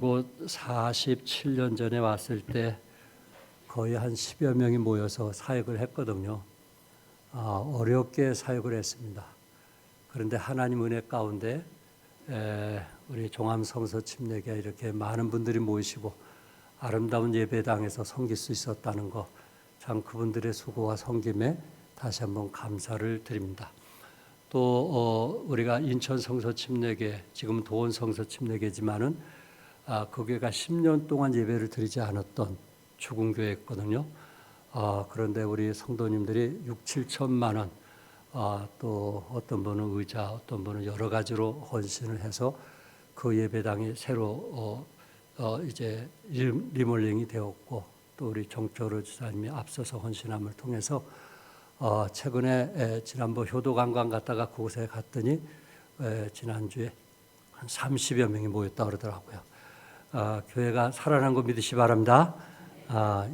곧 47년 전에 왔을 때 거의 한 10여 명이 모여서 사역을 했거든요. 어렵게 사역을 했습니다. 그런데 하나님 은혜 가운데 우리 종암성서 침례교회 이렇게 많은 분들이 모이시고 아름다운 예배당에서 섬길 수 있었다는 거, 참 그분들의 수고와 섬김에 다시 한번 감사를 드립니다. 또 우리가 인천 성서 침례교회, 지금은 도원 성서 침례교회지만은 그 교회가 10년 동안 예배를 드리지 않았던 죽은 교회였거든요. 그런데 우리 성도님들이 6, 7천만 원, 또 어떤 분은 의자, 어떤 분은 여러 가지로 헌신을 해서 그 예배당이 새로 이제 리모델링이 되었고, 또 우리 정철호 지사님이 앞서서 헌신함을 통해서 최근에 지난번 효도관광 갔다가 그곳에 갔더니 지난주에 한 30여 명이 모였다 그러더라고요. 교회가 살아난 거 믿으시 바랍니다.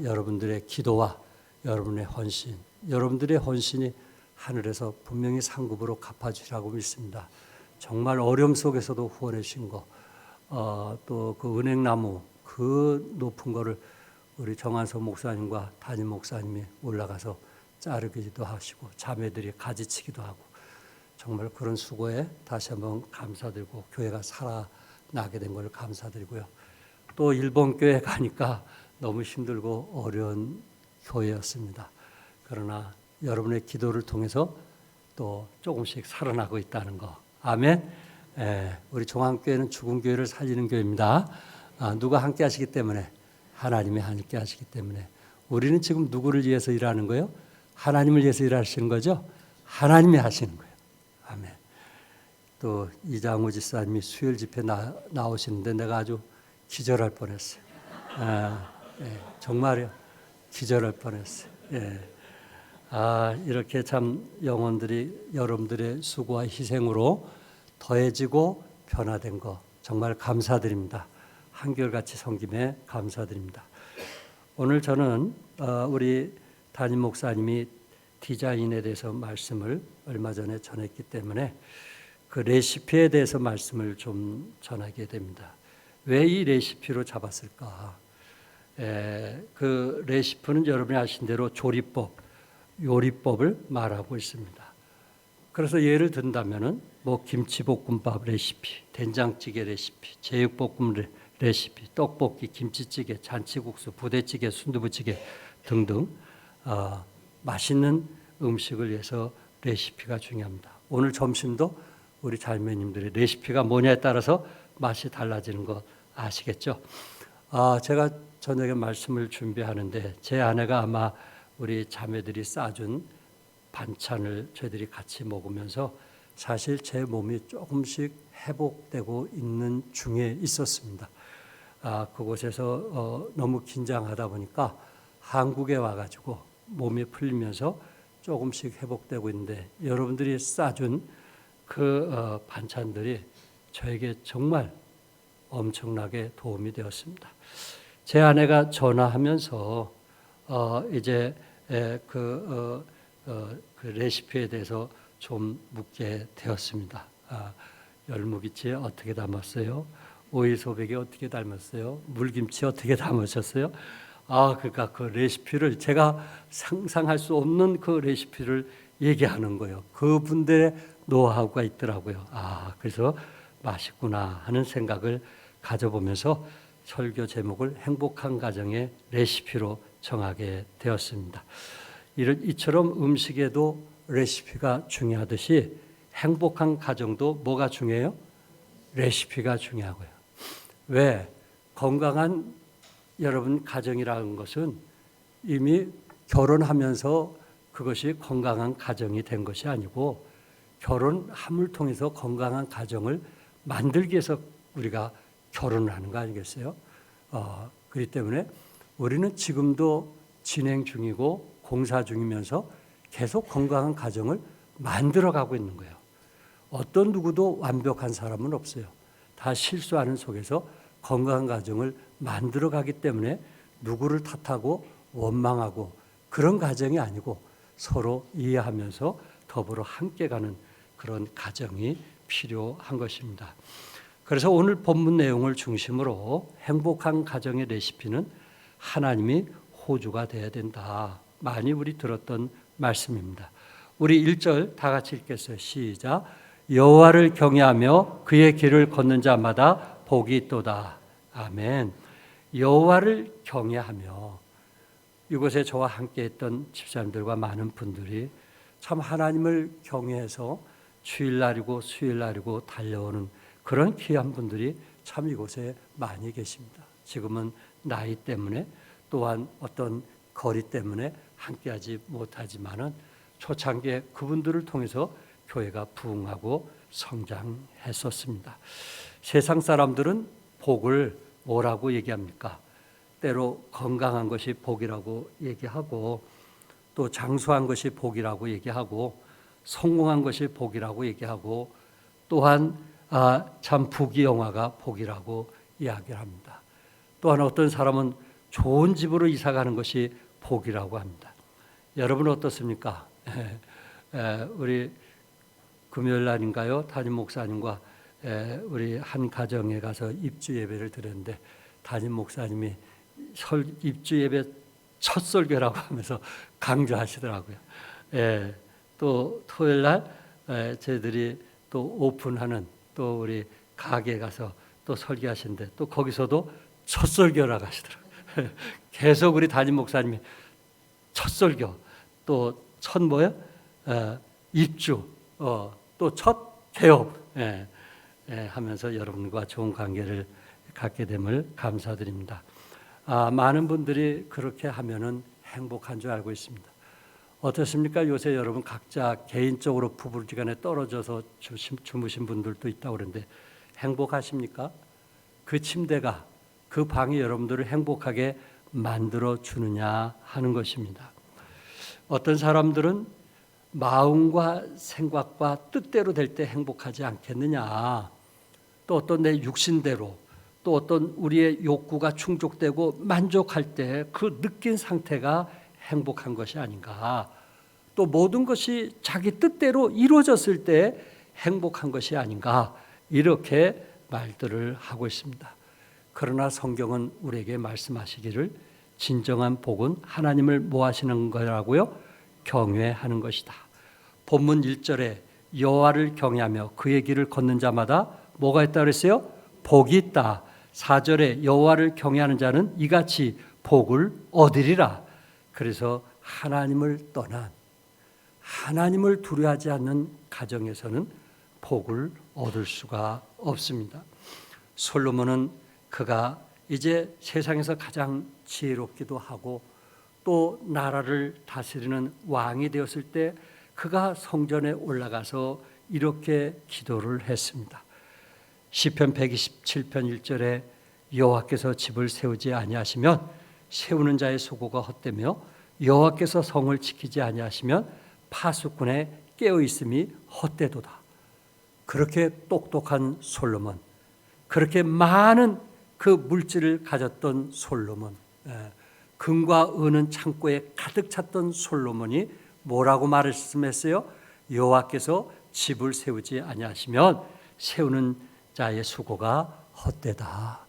여러분들의 기도와 여러분의 헌신, 여러분들의 헌신이 하늘에서 분명히 상급으로 갚아주리라고 믿습니다. 정말 어려움 속에서도 후원해 주신 거, 또 그 은행나무 그 높은 거를 우리 정한석 목사님과 담임 목사님이 올라가서 자르기도 하시고 자매들이 가지치기도 하고, 정말 그런 수고에 다시 한번 감사드리고 교회가 살아나게 된 걸 감사드리고요. 또 일본 교회 가니까 너무 힘들고 어려운 교회였습니다. 그러나 여러분의 기도를 통해서 또 조금씩 살아나고 있다는 거, 아멘. 우리 종암교회는 죽은 교회를 살리는 교회입니다. 누가 함께 하시기 때문에? 하나님이 함께 하시기 때문에. 우리는 지금 누구를 위해서 일하는 거예요? 하나님을 위해서 일하시는 거죠? 하나님이 하시는 거예요. 아멘. 또 이장우 지사님이 수요일 집회 나오시는데 내가 아주 기절할 뻔했어요. 정말요. 기절할 뻔했어요. 이렇게 참 영혼들이 여러분들의 수고와 희생으로 더해지고 변화된 거 정말 감사드립니다. 한결같이 섬김에 감사드립니다. 오늘 저는 우리 담임 목사님이 디자인에 대해서 말씀을 얼마 전에 전했기 때문에 그 레시피에 대해서 말씀을 좀 전하게 됩니다. 왜 이 레시피로 잡았을까? 그 레시피는 여러분이 아신 대로 조리법, 요리법을 말하고 있습니다. 그래서 예를 든다면은 뭐 김치볶음밥 레시피, 된장찌개 레시피, 제육볶음 레시피, 떡볶이, 김치찌개, 잔치국수, 부대찌개, 순두부찌개 등등 맛있는 음식을 위해서 레시피가 중요합니다. 오늘 점심도 우리 자매님들의 레시피가 뭐냐에 따라서 맛이 달라지는 거 아시겠죠? 제가 저녁에 말씀을 준비하는데 제 아내가 아마 우리 자매들이 싸준 반찬을 저희들이 같이 먹으면서 사실 제 몸이 조금씩 회복되고 있는 중에 있었습니다. 그곳에서 너무 긴장하다 보니까 한국에 와가지고 몸이 풀리면서 조금씩 회복되고 있는데, 여러분들이 싸준 그 반찬들이 저에게 정말 엄청나게 도움이 되었습니다. 제 아내가 전화하면서 이제 그 레시피에 대해서 좀 묻게 되었습니다. 열무김치 어떻게 담았어요? 오이소백이 어떻게 담았어요? 물김치 어떻게 담으셨어요? 그러니까 그 레시피를 제가 상상할 수 없는 그 레시피를 얘기하는 거예요. 그분들의 노하우가 있더라고요. 그래서 맛있구나 하는 생각을 가져보면서 설교 제목을 행복한 가정의 레시피로 정하게 되었습니다. 이처럼 음식에도 레시피가 중요하듯이 행복한 가정도 뭐가 중요해요? 레시피가 중요하고요. 왜? 건강한 여러분 가정이라는 것은 이미 결혼하면서 그것이 건강한 가정이 된 것이 아니고 결혼함을 통해서 건강한 가정을 만들기 위해서 우리가 결혼을 하는 거 아니겠어요? 그렇기 때문에 우리는 지금도 진행 중이고 공사 중이면서 계속 건강한 가정을 만들어가고 있는 거예요. 어떤 누구도 완벽한 사람은 없어요. 다 실수하는 속에서 건강한 가정을 만들어가기 때문에 누구를 탓하고 원망하고 그런 가정이 아니고 서로 이해하면서 더불어 함께 가는 그런 가정이 필요한 것입니다. 그래서 오늘 본문 내용을 중심으로 행복한 가정의 레시피는 하나님이 호주가 되어야 된다. 많이 우리 들었던 말씀입니다. 우리 1절 다 같이 읽겠어요. 시작. 여호와를 경외하며 그의 길을 걷는 자마다 복이 있도다. 아멘. 여호와를 경외하며, 이곳에 저와 함께 했던 집사님들과 많은 분들이 참 하나님을 경외해서 주일날이고 수요일날이고 달려오는 그런 귀한 분들이 참 이곳에 많이 계십니다. 지금은 나이 때문에 또한 어떤 거리 때문에 함께하지 못하지만은 초창기에 그분들을 통해서 교회가 부흥하고 성장했었습니다. 세상 사람들은 복을 뭐라고 얘기합니까? 때로 건강한 것이 복이라고 얘기하고, 또 장수한 것이 복이라고 얘기하고, 성공한 것이 복이라고 얘기하고, 또한 참 부귀영화가 복이라고 이야기를 합니다. 또한 어떤 사람은 좋은 집으로 이사 가는 것이 복이라고 합니다. 여러분 어떻습니까? 우리 금요일 날인가요? 담임 목사님과 우리 한 가정에 가서 입주 예배를 드렸는데 담임 목사님이 입주 예배 첫 설교라고 하면서 강조하시더라고요. 또 토요일 날 저희들이 또 오픈하는 또 우리 가게에 가서 또 설교하시는데 또 거기서도 첫 설교라고 하시더라고요. 계속 우리 담임 목사님이 첫 설교, 또 첫 뭐요? 입주, 또 첫 개업 하면서 여러분과 좋은 관계를 갖게 됨을 감사드립니다. 많은 분들이 그렇게 하면은 행복한 줄 알고 있습니다. 어떻습니까? 요새 여러분 각자 개인적으로 부부지간에 떨어져서 주무신 분들도 있다고 그러는데 행복하십니까? 그 침대가, 그 방이 여러분들을 행복하게 만들어 주느냐 하는 것입니다. 어떤 사람들은 마음과 생각과 뜻대로 될 때 행복하지 않겠느냐, 또 어떤 내 육신대로, 또 어떤 우리의 욕구가 충족되고 만족할 때 그 느낀 상태가 행복한 것이 아닌가, 또 모든 것이 자기 뜻대로 이루어졌을 때 행복한 것이 아닌가, 이렇게 말들을 하고 있습니다. 그러나 성경은 우리에게 말씀하시기를 진정한 복은 하나님을 뭐 하시는 거라고요? 경외하는 것이다. 본문 1절에 여호와를 경외하며 그의 길을 걷는 자마다 뭐가 있다 그랬어요? 복이 있다. 4절에 여호와를 경외하는 자는 이같이 복을 얻으리라. 그래서 하나님을 떠난, 하나님을 두려워하지 않는 가정에서는 복을 얻을 수가 없습니다. 솔로몬은 그가 이제 세상에서 가장 지혜롭기도 하고 또 나라를 다스리는 왕이 되었을 때 그가 성전에 올라가서 이렇게 기도를 했습니다. 시편 127편 1절에 여호와께서 집을 세우지 아니하시면 세우는 자의 수고가 헛되며 여호와께서 성을 지키지 아니하시면 파수꾼의 깨어 있음이 헛되도다. 그렇게 똑똑한 솔로몬, 그렇게 많은 그 물질을 가졌던 솔로몬, 금과 은은 창고에 가득 찼던 솔로몬이 뭐라고 말씀했어요? 여호와께서 집을 세우지 아니하시면 세우는 자의 수고가 헛되다.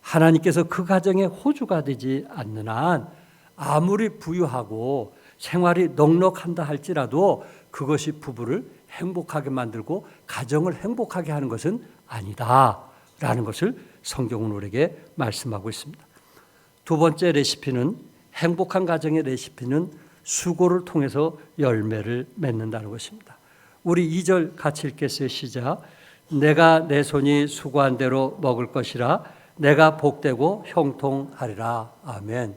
하나님께서 그 가정에 호주가 되지 않는 한 아무리 부유하고 생활이 넉넉한다 할지라도 그것이 부부를 행복하게 만들고 가정을 행복하게 하는 것은 아니다라는 것을 성경은 우리에게 말씀하고 있습니다. 두 번째 레시피는, 행복한 가정의 레시피는 수고를 통해서 열매를 맺는다는 것입니다. 우리 2절 같이 읽겠어요. 시작. 내가 내 손이 수고한 대로 먹을 것이라 내가 복되고 형통하리라. 아멘.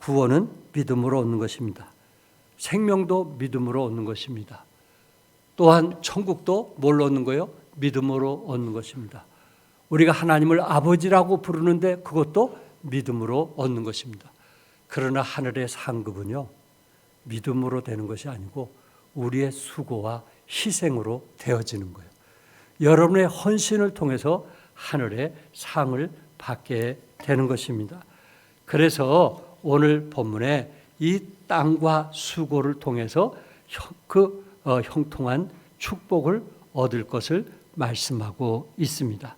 구원은 믿음으로 얻는 것입니다. 생명도 믿음으로 얻는 것입니다. 또한 천국도 뭘로 얻는 거예요? 믿음으로 얻는 것입니다. 우리가 하나님을 아버지라고 부르는데 그것도 믿음으로 얻는 것입니다. 그러나 하늘의 상급은요, 믿음으로 되는 것이 아니고 우리의 수고와 희생으로 되어지는 거예요. 여러분의 헌신을 통해서 하늘의 상을 받게 되는 것입니다. 그래서 오늘 본문에 이 땅과 수고를 통해서 형통한 축복을 얻을 것을 말씀하고 있습니다.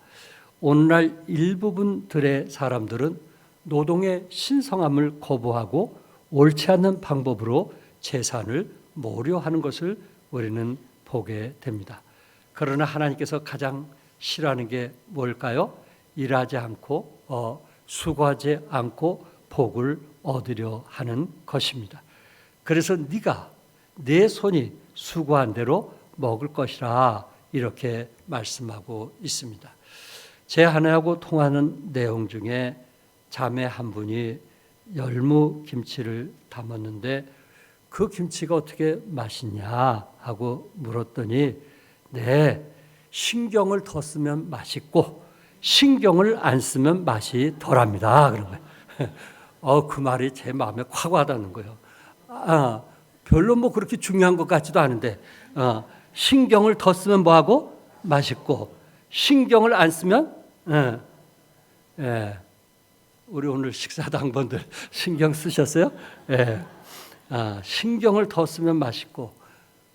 오늘날 일부분들의 사람들은 노동의 신성함을 거부하고 옳지 않는 방법으로 재산을 모려하는 것을 우리는 보게 됩니다. 그러나 하나님께서 가장 싫어하는 게 뭘까요? 일하지 않고 수고하지 않고 복을 얻으려 하는 것입니다. 그래서 네가 내 손이 수고한 대로 먹을 것이라 이렇게 말씀하고 있습니다. 제 아내하고 통하는 내용 중에 자매 한 분이 열무 김치를 담았는데 그 김치가 어떻게 맛있냐 하고 물었더니 네, 신경을 더 쓰면 맛있고 신경을 안 쓰면 맛이 덜합니다. 그런 거예요. 그 말이 제 마음에 확 와닿는 거예요. 별로 뭐 그렇게 중요한 것 같지도 않은데 신경을 더 쓰면 뭐하고 맛있고 신경을 안 쓰면 우리 오늘 식사 당번들 신경 쓰셨어요? 신경을 더 쓰면 맛있고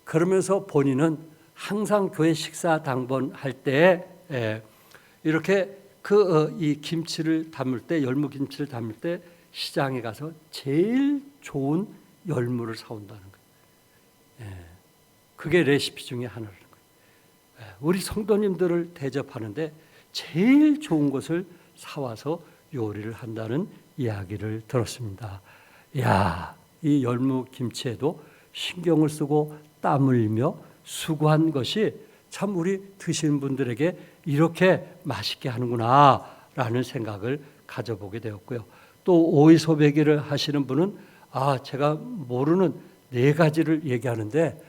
그러면서 본인은 항상 교회 식사 당번 할 때 이렇게 이 김치를 담을 때 열무 김치를 담을 때 시장에 가서 제일 좋은 열무를 사온다는 거예요. 그게 레시피 중에 하나라는 거예요. 우리 성도님들을 대접하는데 제일 좋은 것을 사와서 요리를 한다는 이야기를 들었습니다. 이 열무 김치에도 신경을 쓰고 땀 흘리며 수고한 것이 참 우리 드시는 분들에게 이렇게 맛있게 하는구나 라는 생각을 가져보게 되었고요. 또 오이소배기를 하시는 분은 제가 모르는 4가지를 얘기하는데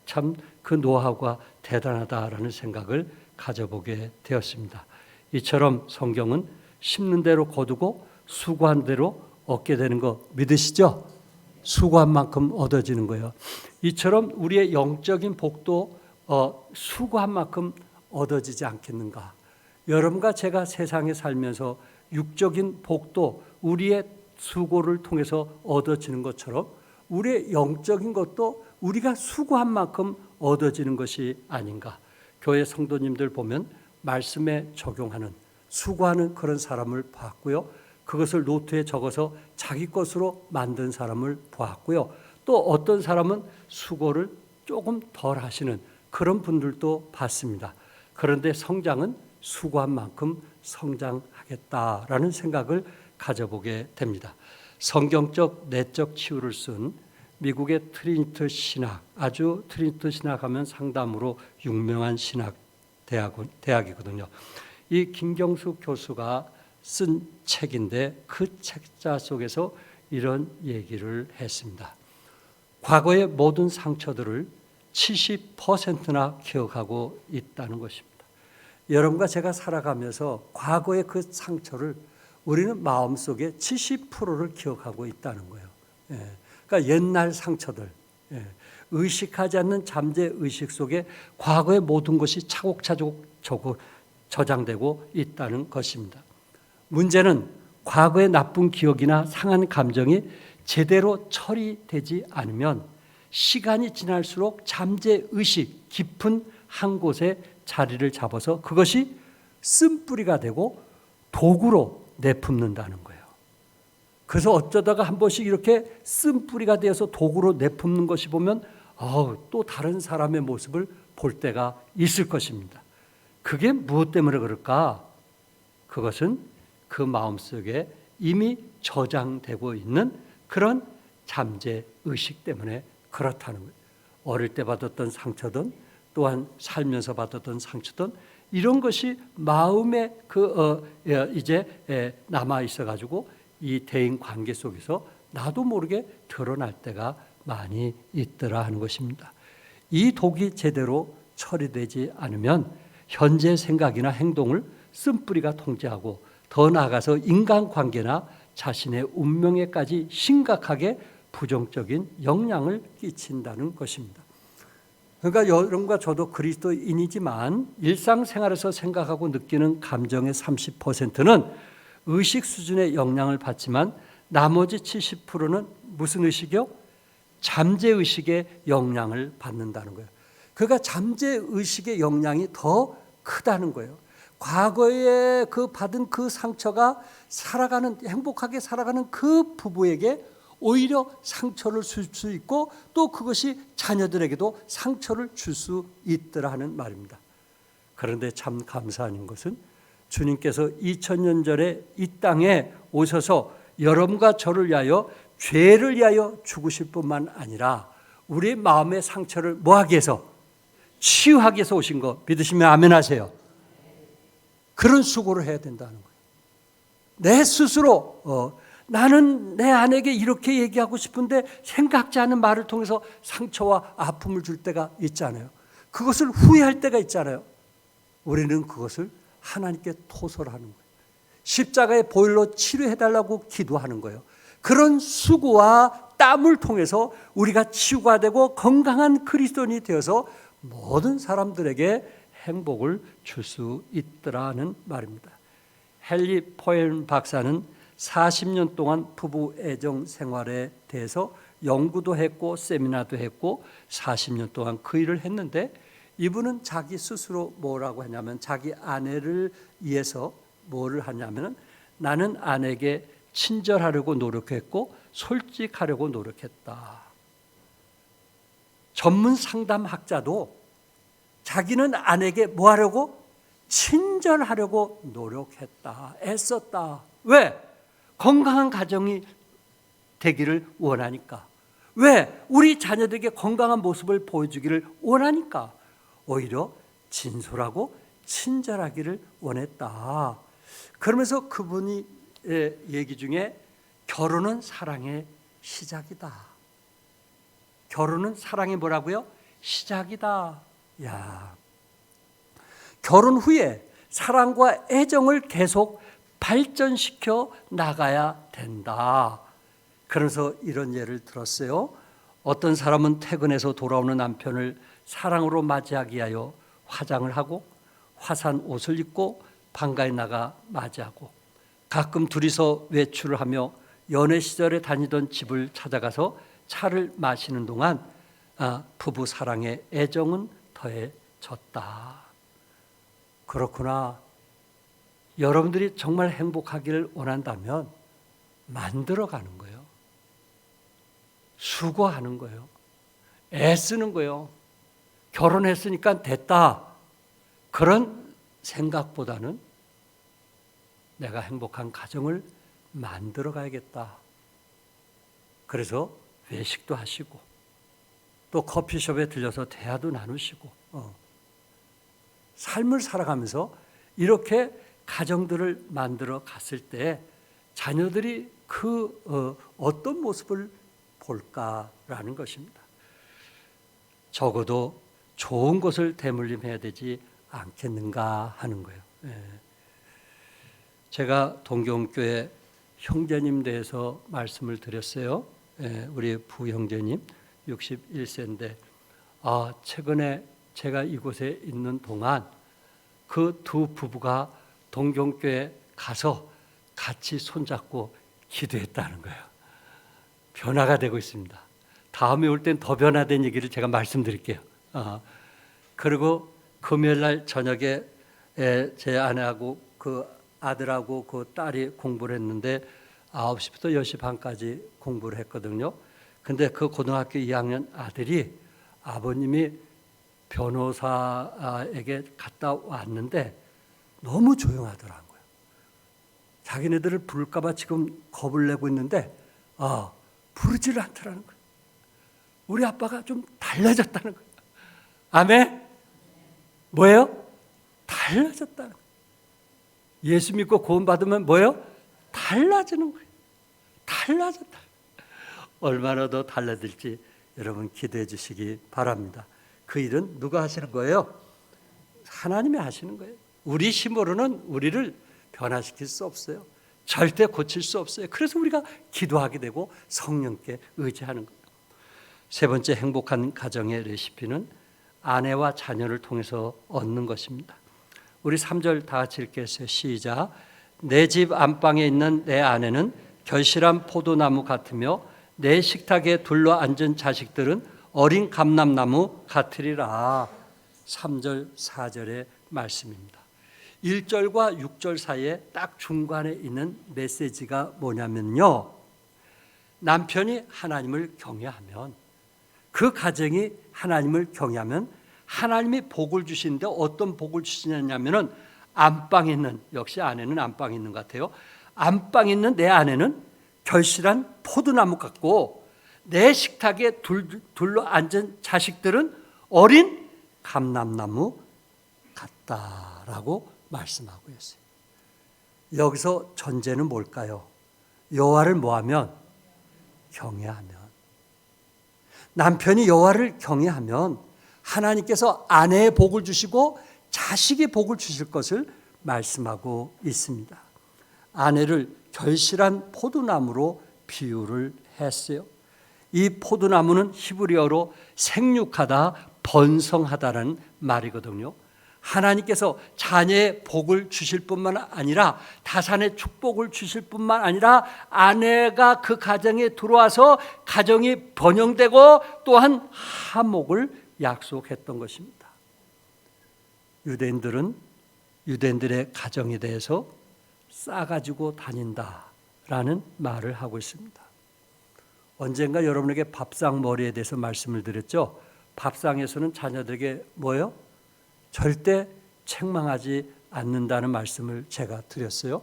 참 그 노하우가 대단하다라는 생각을 가져보게 되었습니다. 이처럼 성경은 심는 대로 거두고 수고한 대로 얻게 되는 거 믿으시죠? 수고한 만큼 얻어지는 거예요. 이처럼 우리의 영적인 복도 수고한 만큼 얻어지지 않겠는가? 여러분과 제가 세상에 살면서 육적인 복도 우리의 수고를 통해서 얻어지는 것처럼 우리의 영적인 것도 우리가 수고한 만큼 얻어지는 것이 아닌가? 교회 성도님들 보면 말씀에 적용하는 수고하는 그런 사람을 봤고요. 그것을 노트에 적어서 자기 것으로 만든 사람을 보았고요. 또 어떤 사람은 수고를 조금 덜 하시는 그런 분들도 봤습니다. 그런데 성장은 수고한 만큼 성장하겠다라는 생각을 가져보게 됩니다. 성경적 내적 치유를 쓴 미국의 트리니티 신학, 아주 트리니티 신학하면 상담으로 유명한 신학 대학이거든요. 이 김경수 교수가 쓴 책인데 그 책자 속에서 이런 얘기를 했습니다. 과거의 모든 상처들을 70%나 기억하고 있다는 것입니다. 여러분과 제가 살아가면서 과거의 그 상처를 우리는 마음속에 70%를 기억하고 있다는 거예요. 그러니까 옛날 상처들, 의식하지 않는 잠재 의식 속에 과거의 모든 것이 차곡차곡 저장되고 있다는 것입니다. 문제는 과거의 나쁜 기억이나 상한 감정이 제대로 처리되지 않으면 시간이 지날수록 잠재 의식 깊은 한 곳에 자리를 잡아서 그것이 쓴뿌리가 되고 도구로 내품는다는 거예요. 그래서 어쩌다가 한 번씩 이렇게 쓴뿌리가 되어서 도구로 내품는 것이 보면 또 다른 사람의 모습을 볼 때가 있을 것입니다. 그게 무엇 때문에 그럴까? 그것은 그 마음속에 이미 저장되고 있는 그런 잠재 의식 때문에 그렇다는 거예요. 어릴 때 받았던 상처든 또한 살면서 받았던 상처든 이런 것이 마음에 이제 남아 있어 가지고 이 대인 관계 속에서 나도 모르게 드러날 때가 많이 있더라 하는 것입니다. 이 독이 제대로 처리되지 않으면 현재 생각이나 행동을 쓴뿌리가 통제하고 더 나아가서 인간관계나 자신의 운명에까지 심각하게 부정적인 영향을 끼친다는 것입니다. 그러니까 여러분과 저도 그리스도인이지만 일상생활에서 생각하고 느끼는 감정의 30%는 의식 수준의 영향을 받지만 나머지 70%는 무슨 의식이요? 잠재의식의 영향을 받는다는 거예요. 그러니까 잠재의식의 영향이 더 크다는 거예요. 과거에 그 받은 그 상처가 행복하게 살아가는 그 부부에게 오히려 상처를 줄 수 있고 또 그것이 자녀들에게도 상처를 줄 수 있더라 하는 말입니다. 그런데 참 감사한 것은 주님께서 2000년 전에 이 땅에 오셔서 여러분과 저를 위하여 죄를 위하여 죽으실 뿐만 아니라 우리 마음의 상처를 뭐하기 위해서? 치유하기 위해서 오신 거 믿으시면 아멘 하세요. 그런 수고를 해야 된다는 거예요. 내 스스로 나는 내 아내에게 이렇게 얘기하고 싶은데 생각지 않은 말을 통해서 상처와 아픔을 줄 때가 있잖아요. 그것을 후회할 때가 있잖아요. 우리는 그것을 하나님께 토설하는 거예요. 십자가의 보혈로 치료해달라고 기도하는 거예요. 그런 수고와 땀을 통해서 우리가 치유가 되고 건강한 그리스도인이 되어서 모든 사람들에게 행복을 줄 수 있더라는 말입니다. 헨리 포엘 박사는 40년 동안 부부 애정 생활에 대해서 연구도 했고 세미나도 했고 40년 동안 그 일을 했는데 이분은 자기 스스로 뭐라고 하냐면 자기 아내를 위해서 뭐를 하냐면 나는 아내에게 친절하려고 노력했고 솔직하려고 노력했다. 전문 상담학자도 자기는 아내에게 뭐 하려고? 친절하려고 노력했다. 애썼다. 왜? 건강한 가정이 되기를 원하니까. 왜? 우리 자녀들에게 건강한 모습을 보여주기를 원하니까. 오히려 진솔하고 친절하기를 원했다. 그러면서 그분이 얘기 중에 결혼은 사랑의 시작이다. 결혼은 사랑의 뭐라고요? 시작이다. 야, 결혼 후에 사랑과 애정을 계속 발전시켜 나가야 된다. 그래서 이런 예를 들었어요. 어떤 사람은 퇴근해서 돌아오는 남편을 사랑으로 맞이하기 위하여 화장을 하고 화사한 옷을 입고 방가에 나가 맞이하고 가끔 둘이서 외출을 하며 연애 시절에 다니던 집을 찾아가서 차를 마시는 동안 부부 사랑의 애정은 더해졌다. 그렇구나. 여러분들이 정말 행복하기를 원한다면 만들어가는 거예요. 수고하는 거예요. 애쓰는 거예요. 결혼했으니까 됐다. 그런 생각보다는 내가 행복한 가정을 만들어 가야겠다. 그래서 외식도 하시고 또 커피숍에 들려서 대화도 나누시고 삶을 살아가면서 이렇게 가정들을 만들어 갔을 때 자녀들이 어떤 모습을 볼까라는 것입니다. 적어도 좋은 것을 대물림해야 되지 않겠는가 하는 거예요. 제가 동경교회 형제님 대해서 말씀을 드렸어요. 우리 부형제님 61세인데 최근에 제가 이곳에 있는 동안 그 두 부부가 동경교회 가서 같이 손잡고 기도했다는 거예요. 변화가 되고 있습니다. 다음에 올 땐 더 변화된 얘기를 제가 말씀드릴게요. 그리고 금요일 날 저녁에 제 아내하고 그 아들하고 그 딸이 공부를 했는데 9시부터 10시 반까지 공부를 했거든요. 근데 그 고등학교 2학년 아들이 아버님이 변호사에게 갔다 왔는데 너무 조용하더라고요. 자기네들을 부를까 봐 지금 겁을 내고 있는데 부르지를 않더라는 거예요. 우리 아빠가 좀 달라졌다는 거예요. 아멘? 뭐예요? 달라졌다는 거예요. 예수 믿고 구원 받으면 뭐예요? 달라지는 거예요. 달라졌다. 얼마나 더 달라질지 여러분 기대해 주시기 바랍니다. 그 일은 누가 하시는 거예요? 하나님이 하시는 거예요. 우리 힘으로는 우리를 변화시킬 수 없어요. 절대 고칠 수 없어요. 그래서 우리가 기도하게 되고 성령께 의지하는 거예요. 세 번째 행복한 가정의 레시피는 아내와 자녀를 통해서 얻는 것입니다. 우리 3절 다 같이 읽겠어요. 시작. 내 집 안방에 있는 내 아내는 결실한 포도나무 같으며 내 식탁에 둘러앉은 자식들은 어린 감람나무 같으리라. 3절 4절의 말씀입니다. 1절과 6절 사이에 딱 중간에 있는 메시지가 뭐냐면요. 남편이 하나님을 경외하면, 그 가정이 하나님을 경외하면 하나님이 복을 주시는데 어떤 복을 주시냐면은 안방에 있는, 역시 아내는 안방에 있는 것 같아요. 안방에 있는 내 아내는 결실한 포도나무 같고 내 식탁에 둘러 앉은 자식들은 어린 감람나무 같다라고 말씀하고 있어요. 여기서 전제는 뭘까요? 여호와를 뭐하면? 경외하면. 남편이 여호와를 경외하면 하나님께서 아내의 복을 주시고 자식의 복을 주실 것을 말씀하고 있습니다. 아내를 결실한 포도나무로 비유를 했어요. 이 포도나무는 히브리어로 생육하다, 번성하다라는 말이거든요. 하나님께서 자녀의 복을 주실 뿐만 아니라 다산의 축복을 주실 뿐만 아니라 아내가 그 가정에 들어와서 가정이 번영되고 또한 화목을 약속했던 것입니다. 유대인들은 유대인들의 가정에 대해서 싸가지고 다닌다라는 말을 하고 있습니다. 언젠가 여러분에게 밥상머리에 대해서 말씀을 드렸죠. 밥상에서는 자녀들에게 뭐예요? 절대 책망하지 않는다는 말씀을 제가 드렸어요.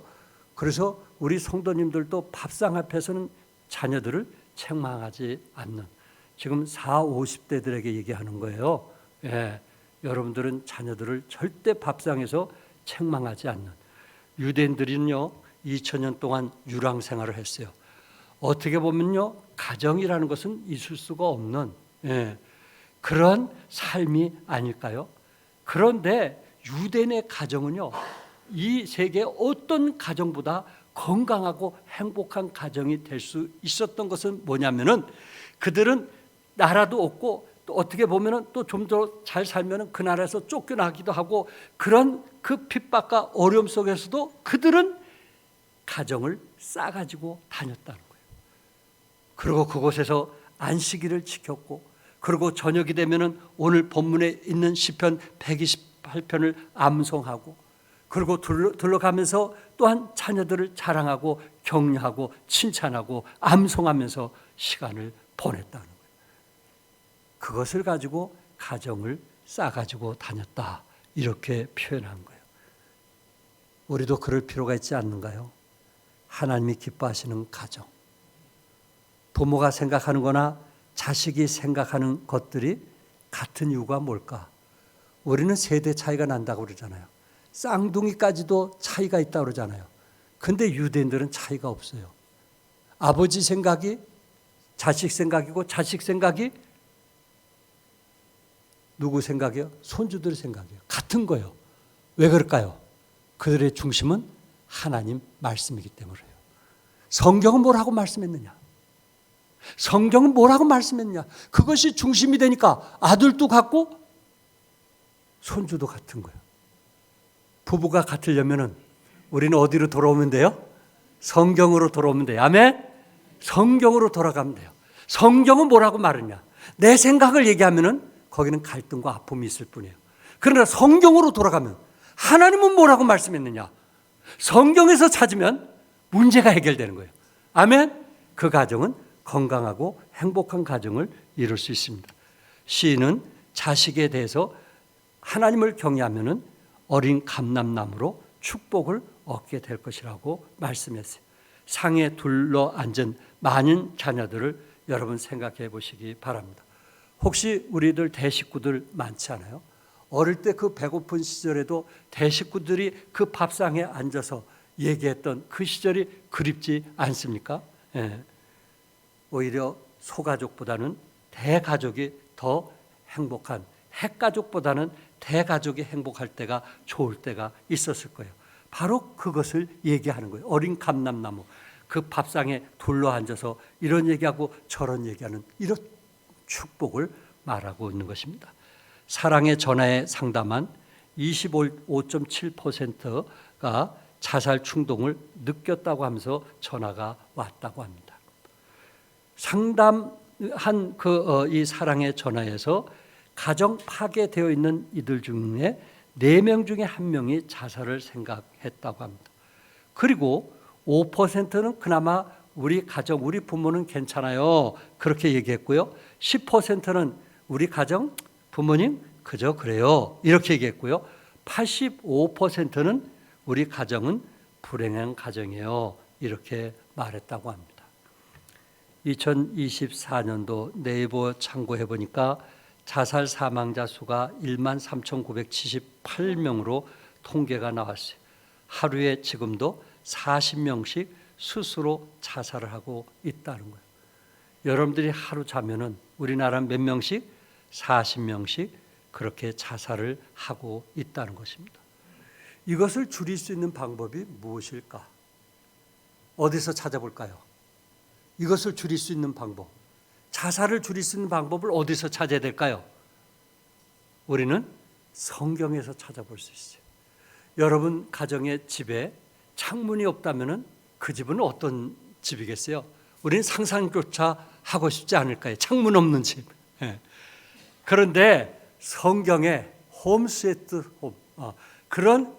그래서 우리 성도님들도 밥상 앞에서는 자녀들을 책망하지 않는, 지금 40, 50대들에게 얘기하는 거예요. 예, 여러분들은 자녀들을 절대 밥상에서 책망하지 않는. 유대인들은요 2000년 동안 유랑 생활을 했어요. 어떻게 보면요 가정이라는 것은 있을 수가 없는 그런 삶이 아닐까요? 그런데 유대인의 가정은요 이 세계 어떤 가정보다 건강하고 행복한 가정이 될 수 있었던 것은 뭐냐면은 그들은 나라도 없고 또 어떻게 보면은 또 좀 더 잘 살면은 그 나라에서 쫓겨나기도 하고 그런 그 핍박과 어려움 속에서도 그들은 가정을 싸가지고 다녔다는 거예요. 그리고 그곳에서 안식일을 지켰고, 그리고 저녁이 되면은 오늘 본문에 있는 시편 128편을 암송하고, 그리고 둘러가면서 또한 자녀들을 자랑하고 격려하고 칭찬하고 암송하면서 시간을 보냈다는 거예요. 그것을 가지고 가정을 싸가지고 다녔다, 이렇게 표현한 거예요. 우리도 그럴 필요가 있지 않는가요? 하나님이 기뻐하시는 가정, 부모가 생각하는 거나 자식이 생각하는 것들이 같은 이유가 뭘까? 우리는 세대 차이가 난다고 그러잖아요. 쌍둥이까지도 차이가 있다고 그러잖아요. 근데 유대인들은 차이가 없어요. 아버지 생각이 자식 생각이고 자식 생각이 누구 생각이요? 손주들 생각이에요. 같은 거예요. 왜 그럴까요? 그들의 중심은 하나님 말씀이기 때문이에요. 성경은 뭐라고 말씀했느냐? 성경은 뭐라고 말씀했냐? 그것이 중심이 되니까 아들도 같고 손주도 같은 거예요. 부부가 같으려면은 우리는 어디로 돌아오면 돼요? 성경으로 돌아오면 돼요. 아멘? 성경으로 돌아가면 돼요. 성경은 뭐라고 말하냐? 내 생각을 얘기하면은 거기는 갈등과 아픔이 있을 뿐이에요. 그러나 성경으로 돌아가면 하나님은 뭐라고 말씀했느냐? 성경에서 찾으면 문제가 해결되는 거예요. 아멘? 그 가정은 건강하고 행복한 가정을 이룰 수 있습니다. 시인은 자식에 대해서 하나님을 경외하면은 어린 감람나무로 축복을 얻게 될 것이라고 말씀했어요. 상에 둘러 앉은 많은 자녀들을 여러분 생각해 보시기 바랍니다. 혹시 우리들 대식구들 많지 않아요? 어릴 때 그 배고픈 시절에도 대식구들이 그 밥상에 앉아서 얘기했던 그 시절이 그립지 않습니까? 예. 오히려 소가족보다는 대가족이 더 행복한, 핵가족보다는 대가족이 행복할 때가 좋을 때가 있었을 거예요. 바로 그것을 얘기하는 거예요. 어린 감람나무, 그 밥상에 둘러앉아서 이런 얘기하고 저런 얘기하는 이런 축복을 말하고 있는 것입니다. 사랑의 전화에 상담한 25.7%가 자살 충동을 느꼈다고 하면서 전화가 왔다고 합니다. 상담한 이 사랑의 전화에서 가정 파괴되어 있는 이들 중에 4명 중에 1명이 자살을 생각했다고 합니다. 그리고 5%는 그나마 우리 가정, 우리 부모는 괜찮아요, 그렇게 얘기했고요. 10%는 우리 가정, 부모님 그저 그래요, 이렇게 얘기했고요. 85%는 우리 가정은 불행한 가정이에요, 이렇게 말했다고 합니다. 2024년도 네이버 참고해 보니까 자살 사망자 수가 13,978명으로 통계가 나왔어요. 하루에 지금도 40명씩 스스로 자살을 하고 있다는 거예요. 여러분들이 하루 자면은 우리나라 몇 명씩? 40명씩 그렇게 자살을 하고 있다는 것입니다. 이것을 줄일 수 있는 방법이 무엇일까? 어디서 찾아볼까요? 이것을 줄일 수 있는 방법, 자살을 줄일 수 있는 방법을 어디서 찾아야 될까요? 우리는 성경에서 찾아볼 수 있어요. 여러분 가정의 집에 창문이 없다면 그 집은 어떤 집이겠어요? 우리는 상상조차 하고 싶지 않을까요? 창문 없는 집. 그런데 성경에 홈 스위트 홈, 그런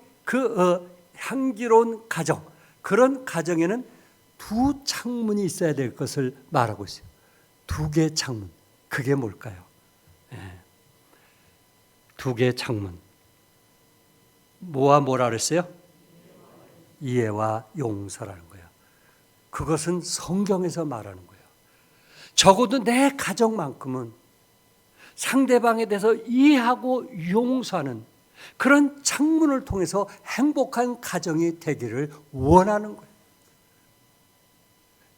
향기로운 가정, 그런 가정에는 2 창문이 있어야 될 것을 말하고 있어요. 2개의 창문. 그게 뭘까요? 2개의 창문. 뭐와 뭐라 그랬어요? 이해와 용서라는 거예요. 그것은 성경에서 말하는 거예요. 적어도 내 가정만큼은 상대방에 대해서 이해하고 용서하는 그런 창문을 통해서 행복한 가정이 되기를 원하는 거예요.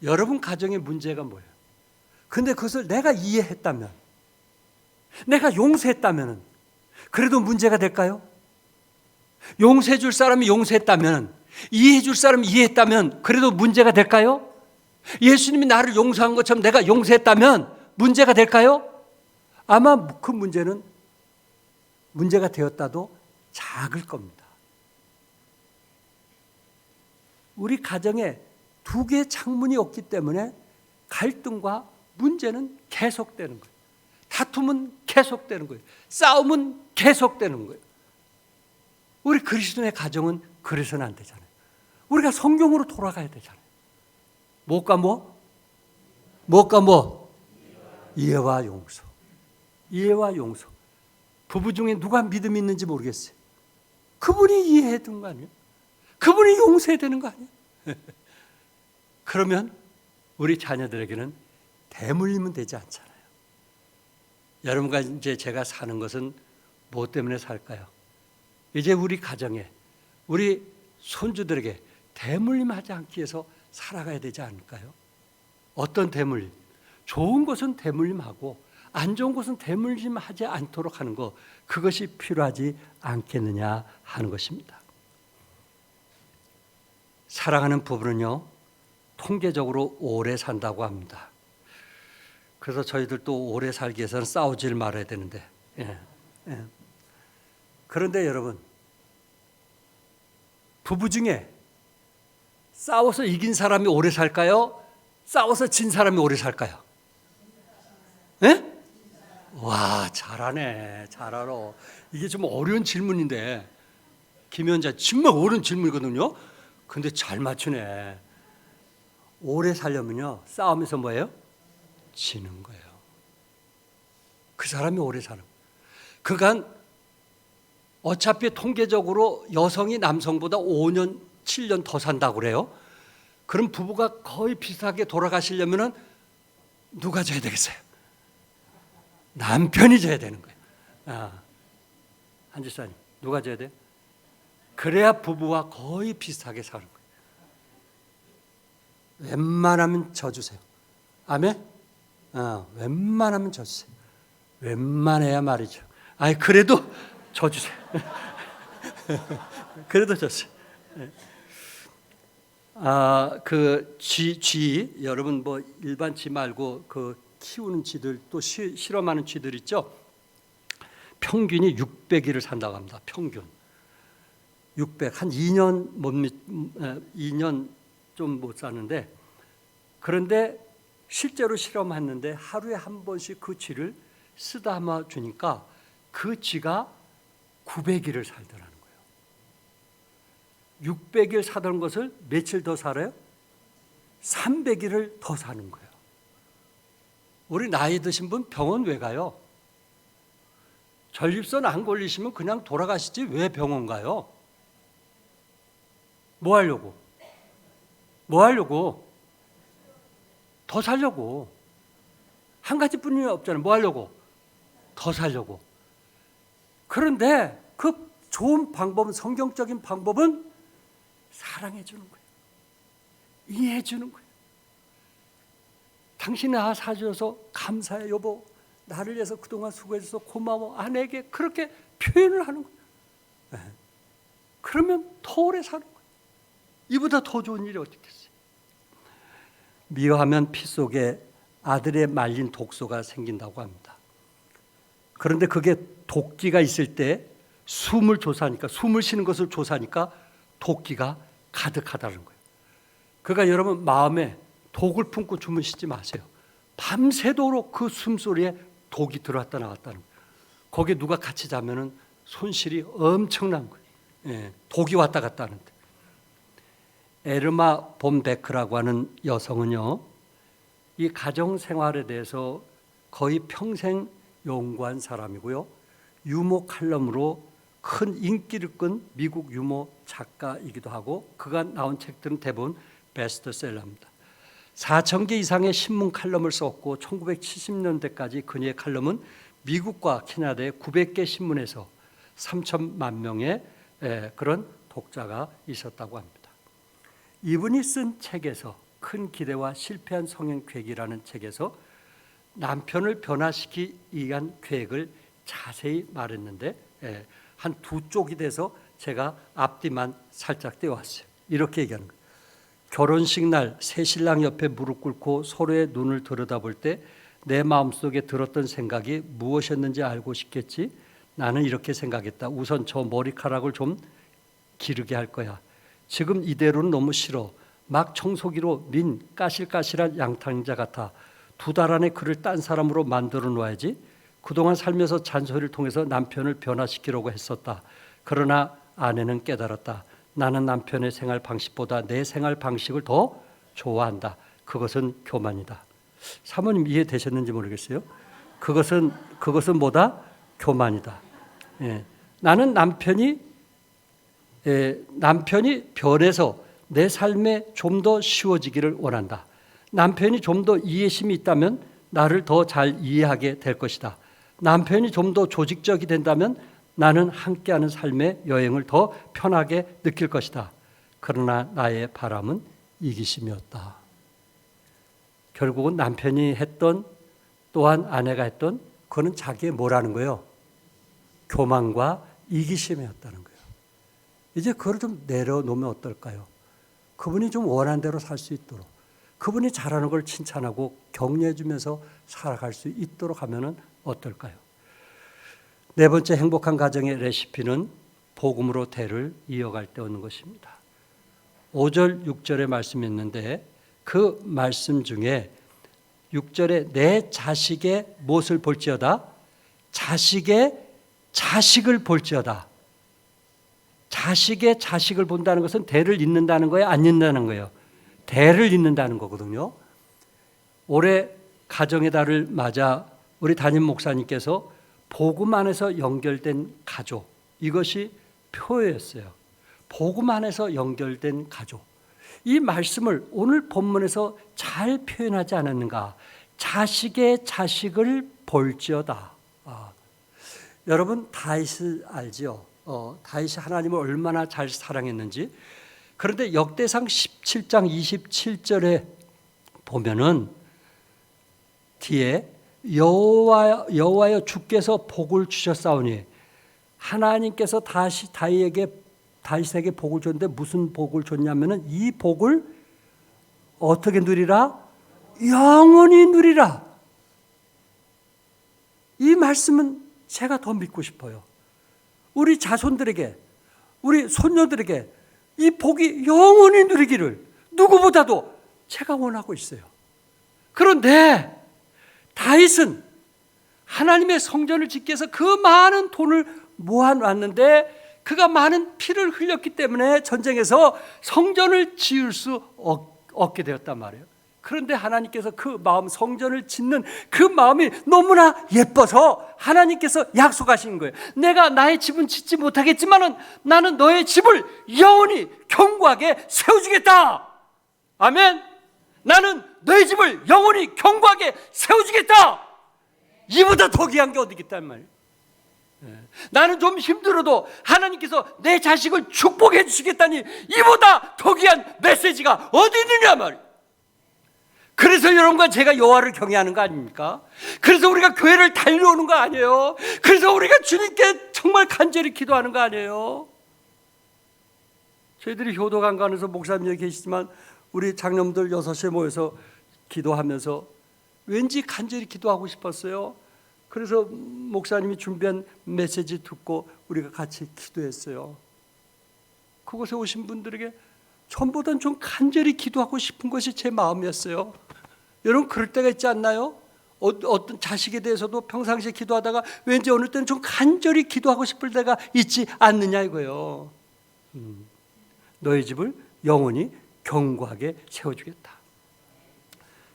여러분 가정의 문제가 뭐예요? 근데 그것을 내가 이해했다면, 내가 용서했다면 그래도 문제가 될까요? 용서해 줄 사람이 용서했다면, 이해해 줄 사람이 이해했다면 그래도 문제가 될까요? 예수님이 나를 용서한 것처럼 내가 용서했다면 문제가 될까요? 아마 그 문제는 문제가 되었다도 작을 겁니다. 우리 가정에 2개의 창문이 없기 때문에 갈등과 문제는 계속되는 거예요. 다툼은 계속되는 거예요. 싸움은 계속되는 거예요. 우리 그리스도의 가정은 그래서는 안 되잖아요. 우리가 성경으로 돌아가야 되잖아요. 뭐가 뭐? 뭐가 뭐? 이해와 용서. 이해와 용서. 부부 중에 누가 믿음이 있는지 모르겠어요. 그분이 이해해야 되는 거 아니에요? 그분이 용서해야 되는 거 아니에요? 그러면 우리 자녀들에게는 대물림은 되지 않잖아요. 여러분과 이제 제가 사는 것은 무엇 때문에 살까요? 이제 우리 가정에, 우리 손주들에게 대물림하지 않기 위해서 살아가야 되지 않을까요? 어떤 대물림? 좋은 것은 대물림하고 안 좋은 것은 대물림하지 않도록 하는 것, 그것이 필요하지 않겠느냐 하는 것입니다. 사랑하는 부부는요, 통계적으로 오래 산다고 합니다. 그래서 저희들도 오래 살기 위해서는 싸우질 말아야 되는데, 그런데 여러분, 부부 중에 싸워서 이긴 사람이 오래 살까요? 싸워서 진 사람이 오래 살까요? 예? 와, 잘하네. 잘 알아. 이게 좀 어려운 질문인데, 김현자 정말 어려운 질문이거든요. 근데 잘 맞추네. 오래 살려면요, 싸움에서 뭐예요? 지는 거예요. 그 사람이 오래 사는 거예요. 그간 어차피 통계적으로 여성이 남성보다 5년, 7년 더 산다고 그래요. 그럼 부부가 거의 비슷하게 돌아가시려면 누가 져야 되겠어요? 남편이 져야 되는 거예요. 한지사님, 누가 져야 돼요? 그래야 부부와 거의 비슷하게 사는 거예요. 웬만하면 져주세요. 아멘? 웬만하면 져주세요. 웬만해야 말이죠. 아니, 그래도 져주세요. 그래도 져주세요. 그 쥐, 여러분 뭐 일반 쥐 말고 그 키우는 쥐들, 또 실험하는 쥐들 있죠? 평균이 600일을 산다고 합니다. 평균. 600, 한 2년 좀 못 사는데, 그런데 실제로 실험했는데 하루에 한 번씩 그 쥐를 쓰다마 주니까 그 쥐가 900일을 살더라는 거예요. 600일 사던 것을 며칠 더 살아요? 300일을 더 사는 거예요. 우리 나이 드신 분 병원 왜 가요? 전립선 안 걸리시면 그냥 돌아가시지 왜 병원 가요? 뭐 하려고? 뭐 하려고? 더 살려고. 한 가지뿐이 없잖아요. 뭐 하려고? 더 살려고. 그런데 그 좋은 방법은, 성경적인 방법은 사랑해 주는 거예요. 이해해 주는 거예요. 당신이 나 사주셔서 감사해 여보, 나를 위해서 그동안 수고해줘서 고마워, 아내에게 그렇게 표현을 하는 거예요. 네. 그러면 더 오래 사는 거예요. 이보다 더 좋은 일이 어디 있겠어요. 미워하면 피 속에 아들의 말린 독소가 생긴다고 합니다. 그런데 그게 도끼가 있을 때 숨을 조사하니까, 숨을 쉬는 것을 조사하니까 도끼가 가득하다는 거예요. 그러니까 여러분 마음에 독을 품고 주무시지 마세요. 밤새도록 그 숨소리에 독이 들어왔다 나왔다는 거예요. 거기에 누가 같이 자면은 손실이 엄청난 거예요. 예, 독이 왔다 갔다 하는데. 에르마 본 베크라고 하는 여성은요, 이 가정 생활에 대해서 거의 평생 연구한 사람이고요, 유머 칼럼으로 큰 인기를 끈 미국 유머 작가이기도 하고, 그가 나온 책들은 대부분 베스트셀러입니다. 4,000개 이상의 신문 칼럼을 썼고 1970년대까지 그녀의 칼럼은 미국과 캐나다의 900개 신문에서 3천만 명의 그런 독자가 있었다고 합니다. 이분이 쓴 책에서, 큰 기대와 실패한 성형 계획이라는 책에서 남편을 변화시키기 위한 계획을 자세히 말했는데, 한 두 쪽이 돼서 제가 앞뒤만 살짝 떼어왔어요. 이렇게 얘기하는 거예요. 결혼식 날 새신랑 옆에 무릎 꿇고 서로의 눈을 들여다볼 때 내 마음속에 들었던 생각이 무엇이었는지 알고 싶겠지? 나는 이렇게 생각했다. 우선 저 머리카락을 좀 기르게 할 거야. 지금 이대로는 너무 싫어. 막 청소기로 민 까실까실한 양탕자 같아. 2달 안에 그를 딴 사람으로 만들어 놓아야지. 그동안 살면서 잔소리를 통해서 남편을 변화시키려고 했었다. 그러나 아내는 깨달았다. 나는 남편의 생활 방식보다 내 생활 방식을 더 좋아한다. 그것은 교만이다. 사모님 이해되셨는지 모르겠어요. 그것은 뭐다? 교만이다. 예. 나는 남편이 변해서 내 삶에 좀 더 쉬워지기를 원한다. 남편이 좀 더 이해심이 있다면 나를 더 잘 이해하게 될 것이다. 남편이 좀 더 조직적이 된다면 나는 함께하는 삶의 여행을 더 편하게 느낄 것이다. 그러나 나의 바람은 이기심이었다. 결국은 남편이 했던, 또한 아내가 했던, 그거는 자기의 뭐라는 거예요? 교만과 이기심이었다는 거예요. 이제 그걸 좀 내려놓으면 어떨까요? 그분이 좀 원하는 대로 살 수 있도록, 그분이 잘하는 걸 칭찬하고 격려해 주면서 살아갈 수 있도록 하면 어떨까요? 네 번째 행복한 가정의 레시피는 복음으로 대를 이어갈 때 얻는 것입니다. 5절, 6절의 말씀이 있는데, 그 말씀 중에 6절에 내 자식의 무엇을 볼지어다? 자식의 자식을 볼지어다. 자식의 자식을 본다는 것은 대를 잇는다는 거예요? 안 잇는다는 거예요? 대를 잇는다는 거거든요. 올해 가정의 달을 맞아 우리 담임 목사님께서 복음 안에서 연결된 가족, 이것이 표였어요. 복음 안에서 연결된 가족. 이 말씀을 오늘 본문에서 잘 표현하지 않았는가? 자식의 자식을 볼지어다. 여러분 다윗을 알지요? 다윗이 하나님을 얼마나 잘 사랑했는지. 그런데 역대상 17장 27절에 보면은 뒤에 여호와여 주께서 복을 주셨사오니, 하나님께서 다윗에게 복을 줬는데 무슨 복을 줬냐면은 이 복을 어떻게 누리라? 영원히 누리라. 이 말씀은 제가 더 믿고 싶어요. 우리 자손들에게, 우리 손녀들에게 이 복이 영원히 누리기를 누구보다도 제가 원하고 있어요. 그런데 다윗은 하나님의 성전을 짓기 위해서 그 많은 돈을 모아놨는데 그가 많은 피를 흘렸기 때문에 전쟁에서 성전을 지을 수 없게 되었단 말이에요. 그런데 하나님께서 그 마음, 성전을 짓는 그 마음이 너무나 예뻐서 하나님께서 약속하신 거예요. 내가 나의 집은 짓지 못하겠지만 나는 너의 집을 영원히 견고하게 세워주겠다. 아멘. 나는 너의 집을 영원히 견고하게 세워주겠다. 이보다 더 귀한 게 어디 있단 말이에요. 나는 좀 힘들어도 하나님께서 내 자식을 축복해 주시겠다니 이보다 더 귀한 메시지가 어디 있느냐 말이에요. 그래서 여러분과 제가 여호와를 경외하는 거 아닙니까? 그래서 우리가 교회를 달려오는 거 아니에요? 그래서 우리가 주님께 정말 간절히 기도하는 거 아니에요? 저희들이 효도관광에서 목사님 여기 계시지만 우리 장로님들 6시에 모여서 기도하면서 왠지 간절히 기도하고 싶었어요. 그래서 목사님이 준비한 메시지 듣고 우리가 같이 기도했어요. 그곳에 오신 분들에게 전보다는 좀 간절히 기도하고 싶은 것이 제 마음이었어요. 여러분 그럴 때가 있지 않나요? 어떤 자식에 대해서도 평상시에 기도하다가 왠지 어느 때는 좀 간절히 기도하고 싶을 때가 있지 않느냐 이거예요. 너희 집을 영원히 견고하게 세워주겠다.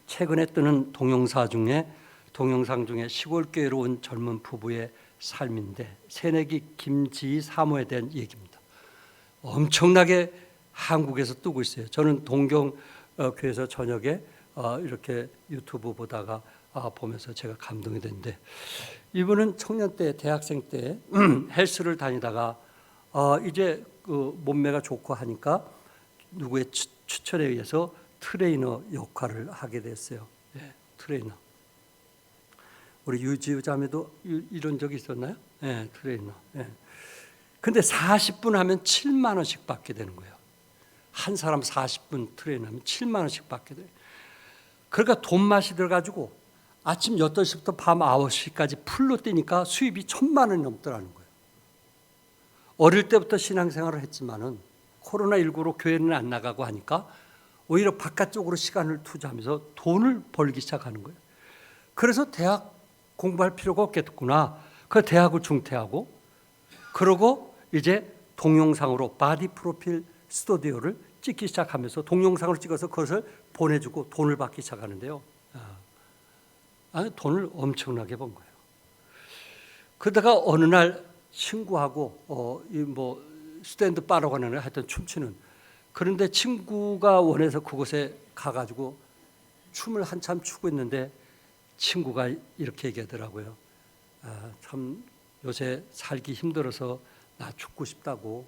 최근에 뜨는 동영상 중에 시골교회로 온 젊은 부부의 삶인데 새내기 김지희 사모에 대한 얘기입니다. 엄청나게 한국에서 뜨고 있어요. 저는 동경교회에서 저녁에 이렇게 유튜브 보다가 보면서 제가 감동이 됐는데 이분은 청년 때 대학생 때 헬스를 다니다가 이제 그 몸매가 좋고 하니까 누구의 추천에 의해서 트레이너 역할을 하게 됐어요. 예, 트레이너. 우리 유지우 자매도 이런 적이 있었나요? 예, 트레이너. 예. 근데 40분 하면 7만 원씩 받게 되는 거예요. 한 사람 40분 트레이너하면 7만 원씩 받게 돼요. 그러니까 돈 맛이 들어가지고 아침 8시부터 밤 9시까지 풀로 뛰니까 수입이 1,000만 원이 넘더라는 거예요. 어릴 때부터 신앙생활을 했지만은 코로나19로 교회는 안 나가고 하니까 오히려 바깥쪽으로 시간을 투자하면서 돈을 벌기 시작하는 거예요. 그래서 대학 공부할 필요가 없겠구나. 그 대학을 중퇴하고 그러고 이제 동영상으로 바디 프로필 스튜디오를 찍기 시작하면서 동영상을 찍어서 그것을 보내주고 돈을 받기 시작하는데요. 돈을 엄청나게 번 거예요. 그러다가 어느 날 친구하고 스탠드 바라고 하는 하여튼 춤추는 그런데 친구가 원해서 그곳에 가가지고 춤을 한참 추고 있는데 친구가 이렇게 얘기하더라고요. 참 요새 살기 힘들어서 나 죽고 싶다고.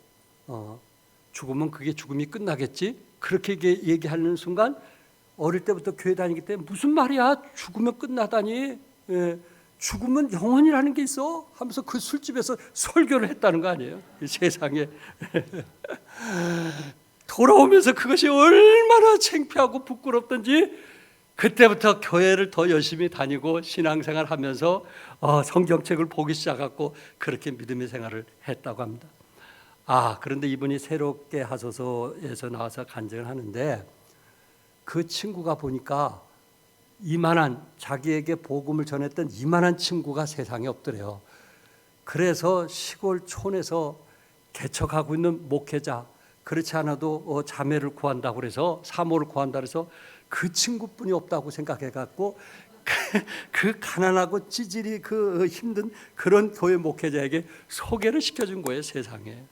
죽으면 그게 죽음이 끝나겠지? 그렇게 얘기하는 순간 어릴 때부터 교회 다니기 때문에 무슨 말이야? 죽으면 끝나다니. 예, 죽으면 영원이라는 게 있어? 하면서 그 술집에서 설교를 했다는 거 아니에요? 세상에. 돌아오면서 그것이 얼마나 창피하고 부끄럽던지 그때부터 교회를 더 열심히 다니고 신앙생활 하면서 성경책을 보기 시작하고 그렇게 믿음의 생활을 했다고 합니다. 그런데 이분이 새롭게 하소서에서 나와서 간증을 하는데 그 친구가 보니까 이만한 자기에게 복음을 전했던 이만한 친구가 세상에 없더래요. 그래서 시골 촌에서 개척하고 있는 목회자 그렇지 않아도 자매를 구한다고 그래서 사모를 구한다고 해서 그 친구뿐이 없다고 생각해갖고 그 가난하고 찌질이 그 힘든 그런 교회 목회자에게 소개를 시켜준 거예요, 세상에.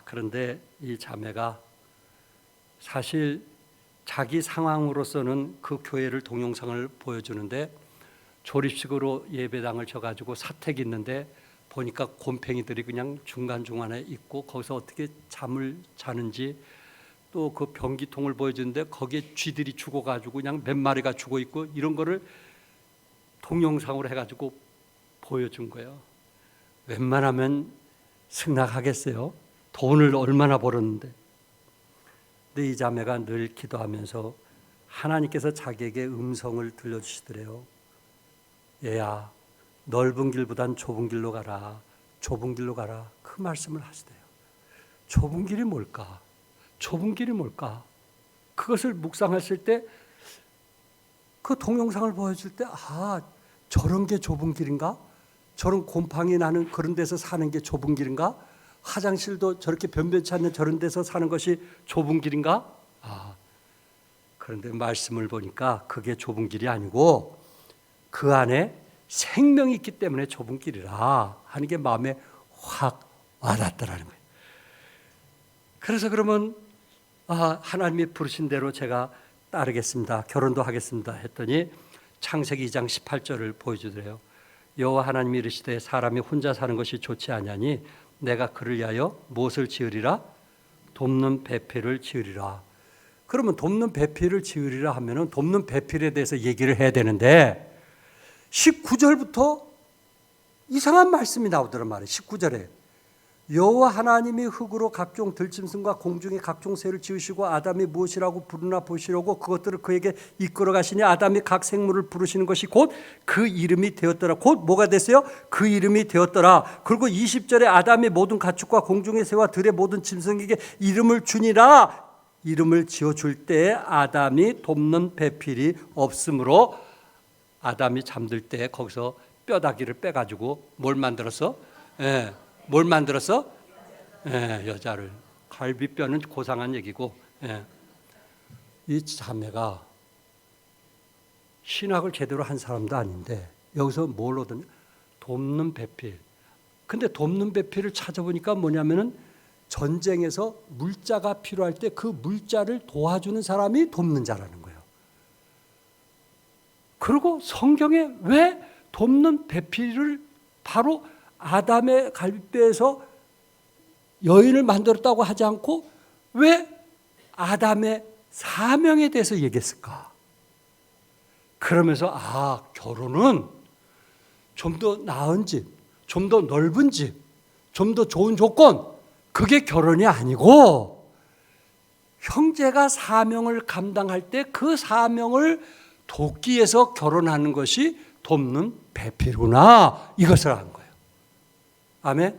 그런데 이 자매가 사실 자기 상황으로서는 그 교회를 동영상을 보여주는데 조립식으로 예배당을 져가지고 사택이 있는데 보니까 곰팡이들이 그냥 중간중간에 있고 거기서 어떻게 잠을 자는지 또 그 변기통을 보여주는데 거기에 쥐들이 죽어가지고 그냥 몇 마리가 죽어 있고 이런 거를 동영상으로 해가지고 보여준 거예요. 웬만하면 승낙하겠어요? 돈을 얼마나 벌었는데. 근데 이 자매가 늘 기도하면서 하나님께서 자기에게 음성을 들려주시더래요. 얘야, 넓은 길보단 좁은 길로 가라. 좁은 길로 가라. 그 말씀을 하시대요. 좁은 길이 뭘까? 좁은 길이 뭘까? 그것을 묵상했을 때 그 동영상을 보여줄 때 저런 게 좁은 길인가? 저런 곰팡이 나는 그런 데서 사는 게 좁은 길인가? 화장실도 저렇게 변변치 않는 저런 데서 사는 것이 좁은 길인가? 그런데 말씀을 보니까 그게 좁은 길이 아니고 그 안에 생명이 있기 때문에 좁은 길이라 하는 게 마음에 확 와닿더라는 거예요. 그래서 그러면 하나님이 부르신 대로 제가 따르겠습니다. 결혼도 하겠습니다. 했더니 창세기 2장 18절을 보여주더래요. 여호와 하나님이 이르시되 사람이 혼자 사는 것이 좋지 아니하니 내가 그를 위하여 무엇을 지으리라? 돕는 배필을 지으리라. 그러면 돕는 배필을 지으리라 하면은 돕는 배필에 대해서 얘기를 해야 되는데 19절부터 이상한 말씀이 나오더란 말이에요. 19절에 여호와 하나님이 흙으로 각종 들짐승과 공중의 각종 새를 지으시고 아담이 무엇이라고 부르나 보시려고 그것들을 그에게 이끌어 가시니 아담이 각 생물을 부르시는 것이 곧 그 이름이 되었더라. 곧 뭐가 됐어요? 그 이름이 되었더라. 그리고 20절에 아담이 모든 가축과 공중의 새와 들의 모든 짐승에게 이름을 주니라. 이름을 지어줄 때 아담이 돕는 배필이 없으므로 아담이 잠들 때 거기서 뼈다귀를 빼가지고 뭘 만들었어? 뭘 만들었어? 여자를. 갈비뼈는 고상한 얘기고. 이 자매가 신학을 제대로 한 사람도 아닌데 여기서 뭘 얻었냐? 돕는 배필. 근데 돕는 배필을 찾아보니까 뭐냐면은 전쟁에서 물자가 필요할 때 그 물자를 도와주는 사람이 돕는 자라는 거예요. 그리고 성경에 왜 돕는 배필을 바로 아담의 갈비뼈에서 여인을 만들었다고 하지 않고 왜 아담의 사명에 대해서 얘기했을까? 그러면서 결혼은 좀 더 나은 집, 좀 더 넓은 집, 좀 더 좋은 조건, 그게 결혼이 아니고 형제가 사명을 감당할 때 그 사명을 돕기 위해서 결혼하는 것이 돕는 배필구나, 이것을 안 거예요. 아멘.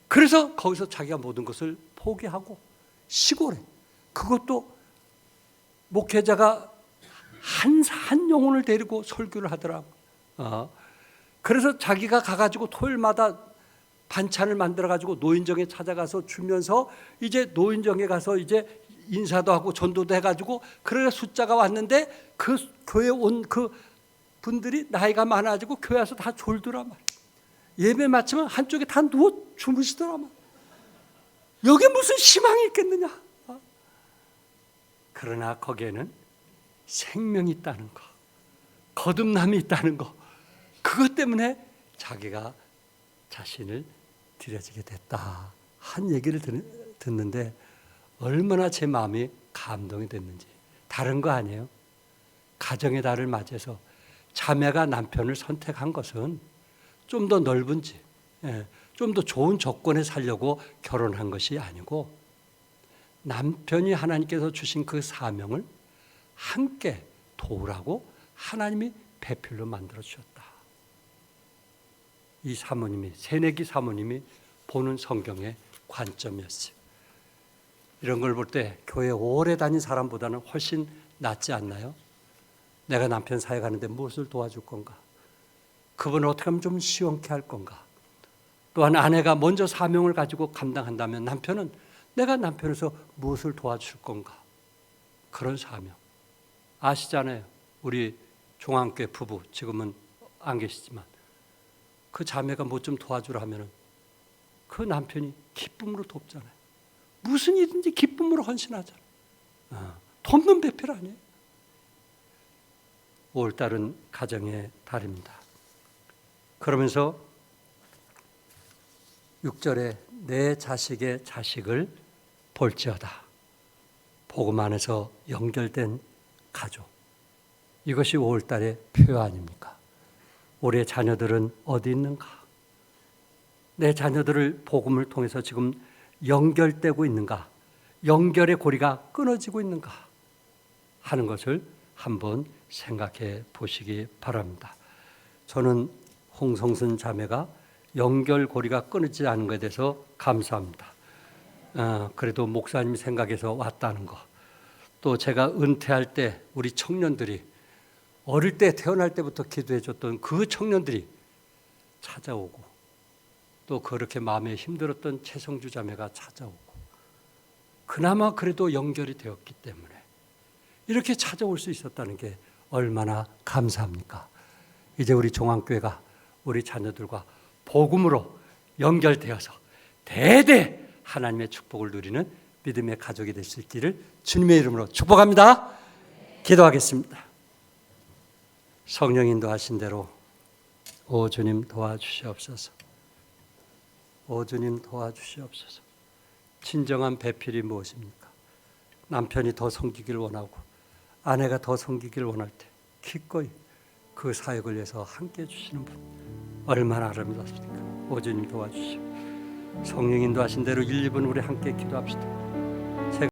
그래서 거기서 자기가 모든 것을 포기하고 시골에, 그것도 목회자가 한 영혼을 데리고 설교를 하더라고. 그래서 자기가 가가지고 토요일마다 반찬을 만들어가지고 노인정에 찾아가서 주면서 이제 노인정에 가서 이제 인사도 하고 전도도 해가지고 그래 숫자가 왔는데 그 교회 온 그 분들이 나이가 많아지고 교회 와서 다 졸더라 말. 예배 마치면 한쪽에 다 누워 주무시더라 말. 여기 무슨 희망이 있겠느냐? 그러나 거기에는 생명이 있다는 거, 거듭남이 있다는 거, 그것 때문에 자기가 자신을 드려지게 됐다 한 얘기를 듣는데 얼마나 제 마음이 감동이 됐는지. 다른 거 아니에요. 가정의 달을 맞이해서 자매가 남편을 선택한 것은 좀 더 넓은 집, 좀 더 좋은 조건에 살려고 결혼한 것이 아니고 남편이 하나님께서 주신 그 사명을 함께 도우라고 하나님이 배필로 만들어 주셨다. 이 사모님이, 새내기 사모님이 보는 성경의 관점이었어요. 이런 걸 볼 때 교회 오래 다닌 사람보다는 훨씬 낫지 않나요? 내가 남편 사회 가는데 무엇을 도와줄 건가? 그분을 어떻게 하면 좀 시원케 할 건가? 또한 아내가 먼저 사명을 가지고 감당한다면 남편은 내가 남편에서 무엇을 도와줄 건가? 그런 사명. 아시잖아요. 우리 종안교회 부부, 지금은 안 계시지만 그 자매가 뭐 좀 도와주라 하면은 그 남편이 기쁨으로 돕잖아요. 무슨 일든지 기쁨으로 헌신하잖아요. 돕는 배필 아니에요? 5월달은 가정의 달입니다. 그러면서 6절에 내 자식의 자식을 볼지어다. 복음 안에서 연결된 가족. 이것이 5월달의 표요 아닙니까? 우리의 자녀들은 어디 있는가? 내 자녀들을 복음을 통해서 지금 연결되고 있는가? 연결의 고리가 끊어지고 있는가? 하는 것을 한번 생각해 보시기 바랍니다. 저는 홍성순 자매가 연결고리가 끊어지지 않은 것에 대해서 감사합니다. 그래도 목사님 생각해서 왔다는 거. 또 제가 은퇴할 때 우리 청년들이 어릴 때 태어날 때부터 기도해 줬던 그 청년들이 찾아오고 또 그렇게 마음에 힘들었던 최성주 자매가 찾아오고 그나마 그래도 연결이 되었기 때문에 이렇게 찾아올 수 있었다는 게 얼마나 감사합니까? 이제 우리 종안교회가 우리 자녀들과 복음으로 연결되어서 대대 하나님의 축복을 누리는 믿음의 가족이 될 수 있기를 주님의 이름으로 축복합니다. 기도하겠습니다. 성령 인도하신 대로 오 주님 도와주시옵소서. 오 주님 도와주시옵소서. 진정한 배필이 무엇입니까? 남편이 더 섬기기를 원하고 아내가 더 섬기기를 원할 때 기꺼이 그 사역을 위해서 함께 해주시는 분 얼마나 아름답습니까? 오 주님 도와주시오. 성령 인도하신 대로 1, 2분 우리 함께 기도합시다.